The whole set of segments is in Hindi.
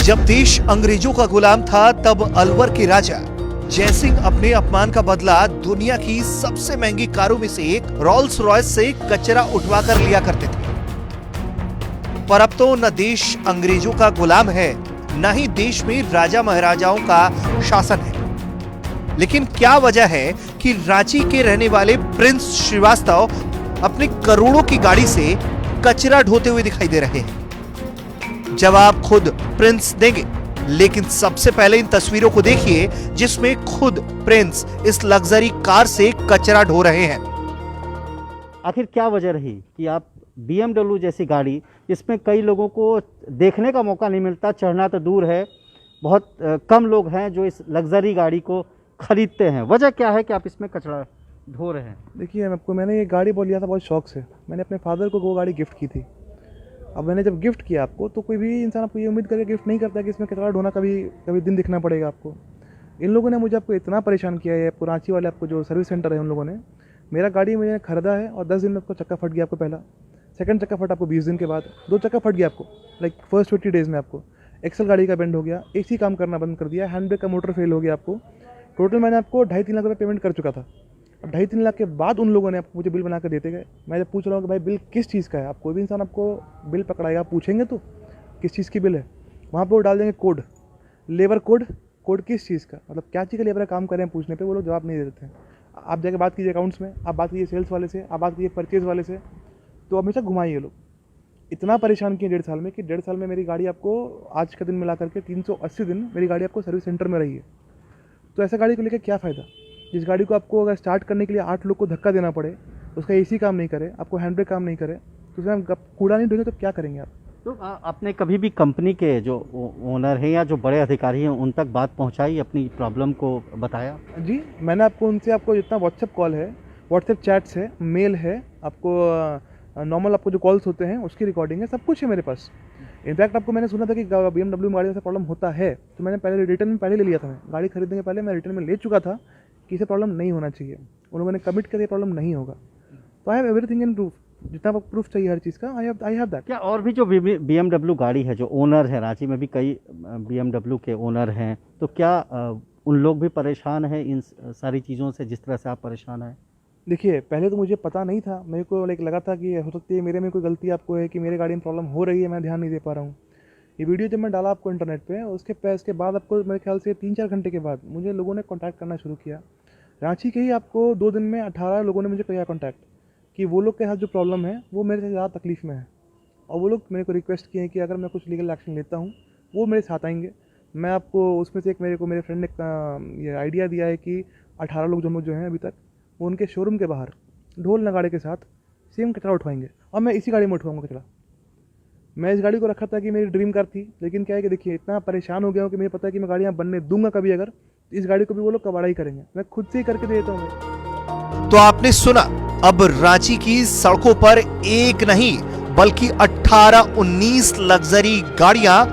जब देश अंग्रेजों का गुलाम था तब अलवर के राजा जयसिंह अपने अपमान का बदला दुनिया की सबसे महंगी कारों में से एक रोल्स रॉयस से कचरा उठवा कर लिया करते थे। पर अब तो न देश अंग्रेजों का गुलाम है, न ही देश में राजा महाराजाओं का शासन है। लेकिन क्या वजह है कि रांची के रहने वाले प्रिंस श्रीवास्तव अपने करोड़ों की गाड़ी से कचरा ढोते हुए दिखाई दे रहे हैं? जवाब खुद प्रिंस देंगे, लेकिन सबसे पहले इन तस्वीरों को देखिए जिसमें खुद प्रिंस इस लग्जरी कार से कचरा ढो रहे हैं। आखिर क्या वजह रही कि आप BMW जैसी गाड़ी, इसमें कई लोगों को देखने का मौका नहीं मिलता, चढ़ना तो दूर है, बहुत कम लोग हैं जो इस लग्जरी गाड़ी को खरीदते हैं, वजह क्या है कि आप इसमें कचरा ढो रहे हैं? देखिए मैंने ये गाड़ी लिया था बहुत शौक से। मैंने अपने फादर को वो गाड़ी गिफ्ट की थी। अब मैंने जब गिफ्ट किया आपको, तो कोई भी इंसान आपको ये उम्मीद करके गिफ्ट नहीं करता कि इसमें कचरा ढोना कभी दिन दिखना पड़ेगा आपको। इन लोगों ने मुझे आपको इतना परेशान किया है, आपको रांची वाले आपको जो सर्विस सेंटर है उन लोगों ने, मेरा गाड़ी मैंने खरीदा है और 10 दिन में आपको चक्का फट गया। आपको पहला, सेकंड चक्का फट आपको 20 दिन के बाद, 2 चक्का फट गया आपको लाइक फर्स्ट 20 डेज़ में। आपको एक्सल गाड़ी का बेंड हो गया, AC काम करना बंद कर दिया, हैंड ब्रेक का मोटर फेल हो गया आपको। टोटल मैंने आपको 2.5-3 लाख रुपये पेमेंट कर चुका था। अब 2.5-3 लाख के बाद उन लोगों ने आपको मुझे बिल बना कर देते गए। मैं जब पूछ रहा हूँ कि भाई बिल किस चीज़ का है, आप कोई भी इंसान आपको बिल पकड़ाएगा, आप पूछेंगे तो किस चीज़ की बिल है, वहाँ पर वो डाल देंगे कोड, लेबर कोड। कोड किस चीज़ का, मतलब क्या चीज़ का लेबर काम कर रहे हैं पूछने पे वो लोग जवाब नहीं देते हैं। आप जाके बात कीजिए अकाउंट्स में, आप बात कीजिए सेल्स वाले से, आप बात कीजिए परचेज़ वाले से, तो हमेशा घुमाइए लोग। इतना परेशान किए 1.5 साल में कि 1.5 साल में मेरी गाड़ी आपको आज का दिन मिला करके 380 दिन मेरी गाड़ी आपको सर्विस सेंटर में रही है। तो ऐसा गाड़ी को लेकर क्या फ़ायदा, जिस गाड़ी को आपको अगर स्टार्ट करने के लिए 8 लोग को धक्का देना पड़े, उसका AC काम नहीं करे, आपको हैंड ब्रेक काम नहीं करे, तो उसमें कूड़ा नहीं ढोगे तो क्या करेंगे आप? तो आपने कभी भी कंपनी के जो ओनर हैं या जो बड़े अधिकारी हैं उन तक बात पहुंचाई, अपनी प्रॉब्लम को बताया? जी, मैंने आपको उनसे, आपको जितना व्हाट्सएप कॉल है, व्हाट्सएप चैट्स है, मेल है, आपको नॉर्मल आपको जो कॉल्स होते हैं उसकी रिकॉर्डिंग है, सब कुछ है मेरे पास। इनफैक्ट आपको मैंने सुना था कि BMW में गाड़ी में प्रॉब्लम होता है, तो मैंने पहले रिटर्न में पहले ले लिया था। मैं गाड़ी खरीदने के पहले मैं रिटर्न में ले चुका था कि इसे प्रॉब्लम नहीं होना चाहिए। उन लोगों ने कमिट कर दिया प्रॉब्लम नहीं होगा। तो I have everything in proof, जितना प्रूफ चाहिए हर चीज़ का आई हैव दैट। क्या और भी जो BMW गाड़ी है, जो ओनर है, रांची में भी कई BMW के ओनर हैं, तो क्या उन लोग भी परेशान हैं इन सारी चीज़ों से जिस तरह से आप परेशान हैं? देखिए, पहले तो मुझे पता नहीं था, मेरे को लगा था कि हो सकती है मेरे में कोई गलती आपको है कि मेरे गाड़ी में प्रॉब्लम हो रही है, मैं ध्यान नहीं दे पा रहा हूँ। ये वीडियो जब मैं डाला आपको इंटरनेट पे, उसके बाद आपको मेरे ख्याल से 3-4 घंटे के बाद मुझे लोगों ने कॉन्टैक्ट करना शुरू किया। रांची के ही आपको 2 दिन में 18 लोगों ने मुझे किया कॉन्टैक्ट कि वो लोग के साथ जो प्रॉब्लम है वो मेरे से ज़्यादा तकलीफ़ में है, और वो लोग मेरे को रिक्वेस्ट किए हैं कि अगर मैं कुछ लीगल एक्शन लेता हूँ वो मेरे साथ आएंगे। मैं आपको उसमें से एक मेरे फ्रेंड ने ये आइडिया दिया है कि 18 लोग जो हैं अभी तक, वो उनके शोरूम के बाहर ढोल नगाड़े के साथ सेम कचरा उठवाएंगे, और मैं इसी गाड़ी में उठवाऊंगा कचरा। मैं इस गाड़ी को रखा था कि मेरी ड्रीम कार थी, लेकिन क्या है कि देखिए इतना परेशान हो गया हूँ कि मुझे पता है कि मैं गाड़ियाँ बनने दूंगा कभी अगर, तो इस गाड़ी को भी वो लोग कबाड़ा ही करेंगे, मैं खुद से ही करके दे देता हूँ। तो आपने सुना, अब रांची की सड़कों पर एक नहीं बल्कि 18-19 लग्जरी गाड़ियां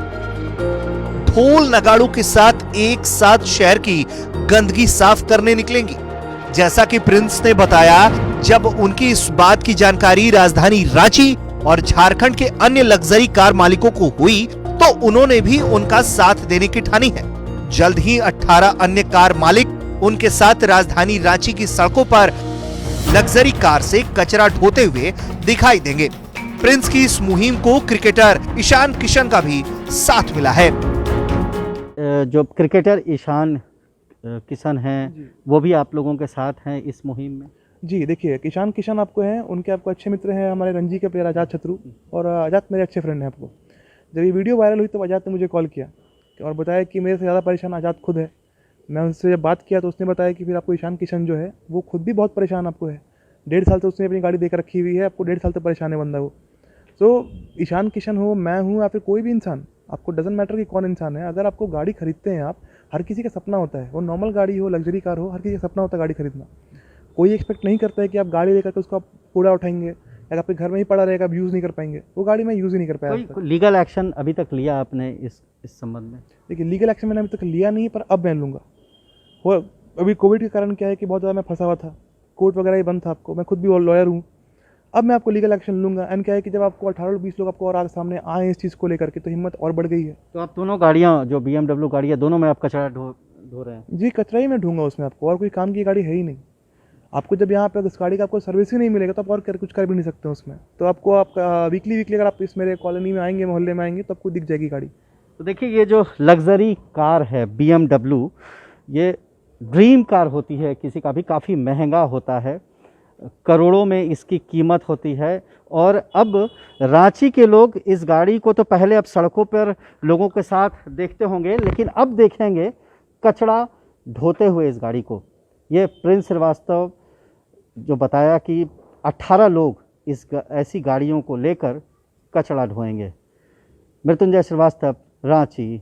ढोल नगाड़ों के साथ एक साथ शहर की गंदगी साफ करने निकलेंगी। जैसा कि प्रिंस ने बताया, जब उनकी इस बात की जानकारी राजधानी रांची और झारखंड के अन्य लग्जरी कार मालिकों को हुई तो उन्होंने भी उनका साथ देने की ठानी है। जल्द ही 18 अन्य कार मालिक उनके साथ राजधानी रांची की सड़कों पर लग्जरी कार से कचरा ढोते हुए दिखाई देंगे। प्रिंस की इस मुहिम को क्रिकेटर ईशान किशन का भी साथ मिला है। जो क्रिकेटर ईशान किशन हैं, वो भी आप लोगों के साथ हैं इस मुहिम में? जी, देखिए ईशान किशन आपको हैं, उनके आपको अच्छे मित्र हैं हमारे रणजी के प्लेयर आज़ाद शत्रु, और आज़ाद मेरे अच्छे फ्रेंड हैं। आपको जब ये वीडियो वायरल हुई तो आज़ाद ने मुझे कॉल किया और बताया कि मेरे से ज़्यादा परेशान आज़ाद खुद है। मैं उनसे जब बात किया तो उसने बताया कि फिर आपको ईशान किशन जो है वो खुद भी बहुत परेशान आपको है। 1.5 साल से उसने अपनी गाड़ी देकर रखी हुई है, आपको 1.5 साल तक परेशान है बंदा वो। तो ईशान किशन हो, मैं हूँ, या फिर कोई भी इंसान, आपको डजंट मैटर कि कौन इंसान है, अगर आपको गाड़ी खरीदते हैं आप, हर किसी का सपना होता है, वो नॉर्मल गाड़ी हो, लग्जरी कार हो, हर किसी का सपना होता है गाड़ी खरीदना। कोई एक्सपेक्ट नहीं करता है कि आप गाड़ी लेकर के उसको आप कूड़ा उठाएंगे या आपके घर में ही पड़ा रहेगा, आप यूज़ नहीं कर पाएंगे। वो गाड़ी में यूज़ ही नहीं कर पाया। कोई लीगल एक्शन अभी तक लिया आपने इस संबंध में? देखिए, लीगल एक्शन मैंने अभी तक लिया नहीं, पर अब मैं लूँगा। वो अभी कोविड के कारण क्या है कि बहुत ज़्यादा मैं फंसा हुआ था, कोर्ट वगैरह ही बंद था। आपको मैं खुद भी लॉयर हूँ, अब मैं आपको लीगल एक्शन लूँगा। एंड क्या है कि जब आपको 18 लोग 20 लोग आपको और आगे सामने आए इस चीज़ को लेकर के, तो हिम्मत और बढ़ गई है। तो आप दोनों गाड़ियाँ जो BMW गाड़ियाँ दोनों में आप कचरा ढो रहे हैं? जी, कचरा ही मैं ढूंढूंगा उसमें, आपको और कोई काम की गाड़ी है ही नहीं। आपको जब यहाँ पे उस गाड़ी का आपको सर्विस ही नहीं मिलेगा तो आप और कुछ कर भी नहीं सकते उसमें। तो आपको आप वीकली अगर आप इस मेरे कॉलोनी में आएंगे, मोहल्ले में आएंगे, तो आपको दिख जाएगी गाड़ी। तो देखिए, ये जो लग्जरी कार है BMW, ये ड्रीम कार होती है किसी का भी, काफ़ी महंगा होता है, करोड़ों में इसकी कीमत होती है। और अब रांची के लोग इस गाड़ी को तो पहले अब सड़कों पर लोगों के साथ देखते होंगे, लेकिन अब देखेंगे कचरा ढोते हुए इस गाड़ी को। ये प्रिंस श्रीवास्तव जो बताया कि 18 लोग ऐसी गाड़ियों को लेकर कचरा ढोएंगे। मृत्युंजय श्रीवास्तव, रांची।